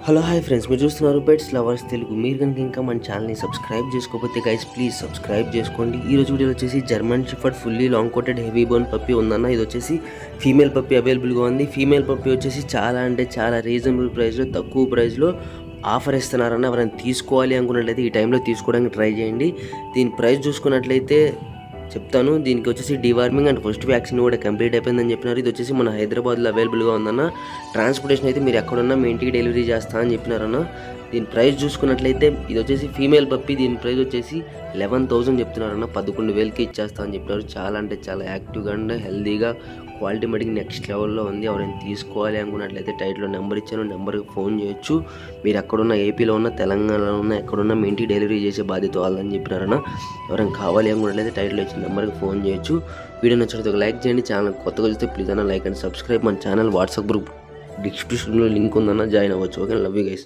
Hello hi friends, మీరు చూస్తున్నారు pets lovers Telugu. మీరు కనుక ఇంకా మన ఛానల్ని సబ్స్క్రైబ్ చేసుకోకపోతే గైస్ ప్లీజ్ సబ్స్క్రైబ్ చేసుకోండి. ఈ రోజు వీడియోలో వచ్చేసి German shepherd fully long coated heavy bone puppy ఉందన్న. ఇది వచ్చేసి ఫీమేల్ పప్పి అవైలబుల్గా ఉంది. ఫీమేల్ పప్పి వచ్చేసి చాలా రీజనబుల్ ప్రైస్లో, తక్కువ ప్రైస్లో ఆఫర్ ఇస్తున్నారన్న. ఎవరైనా తీసుకోవాలి అనుకున్నట్లయితే ఈ టైంలో తీసుకోవడానికి ట్రై చేయండి. దీని ప్రైస్ చూసుకున్నట్లయితే చెప్తాను. దీనికి వచ్చేసి డివార్మింగ్ అండ్ ఫస్ట్ వ్యాక్సిన్ కూడా కంప్లీట్ అయిపోయిందని చెప్పినారు. ఇది వచ్చేసి మన హైదరాబాద్లో అవైలబుల్గా ఉందన్న. ట్రాన్స్పోర్టేషన్ అయితే మీరు ఎక్కడున్నా మీ ఇంటికి డెలివరీ చేస్తా అని చెప్పినారన్న. దీని ప్రైస్ చూసుకున్నట్లయితే ఇది వచ్చేసి ఫీమేల్ పప్పి. దీని ప్రైస్ వచ్చేసి 11,000 చెప్తున్నారన్న. 11,000కి ఇచ్చేస్తా అని చెప్పినారు. చాలా యాక్టివ్గా అండ్ హెల్దీగా క్వాలిటీ మటుకు నెక్స్ట్ లెవెల్లో ఉంది. ఎవరైనా తీసుకోవాలి అనుకున్నట్లయితే టైట్లో నెంబర్ ఇచ్చాను, నెంబర్కి ఫోన్ చేయొచ్చు. మీరు ఎక్కడున్న, ఏపీలో ఉన్న, తెలంగాణలో ఉన్న, ఎక్కడున్నా మీ ఇంటికి డెలివరీ చేసే బాధ్యత వాళ్ళని చెప్పినారన్న. ఎవరైనా కావాలి అనుకున్నట్లయితే టైట్లో ఇచ్చిన నెంబర్కి ఫోన్ చేయొచ్చు. వీడియో నచ్చితే ఒక లైక్ చేయండి. ఛానల్ కొత్తగా చూస్తే ప్లీజ్ అన్న లైక్ అండ్ సబ్స్క్రైబ్. మన ఛానల్ వాట్సాప్ గ్రూప్ డిస్క్రిప్షన్లో లింక్ ఉందన్న, జాయిన్ అవ్వచ్చు. Okay, love you guys.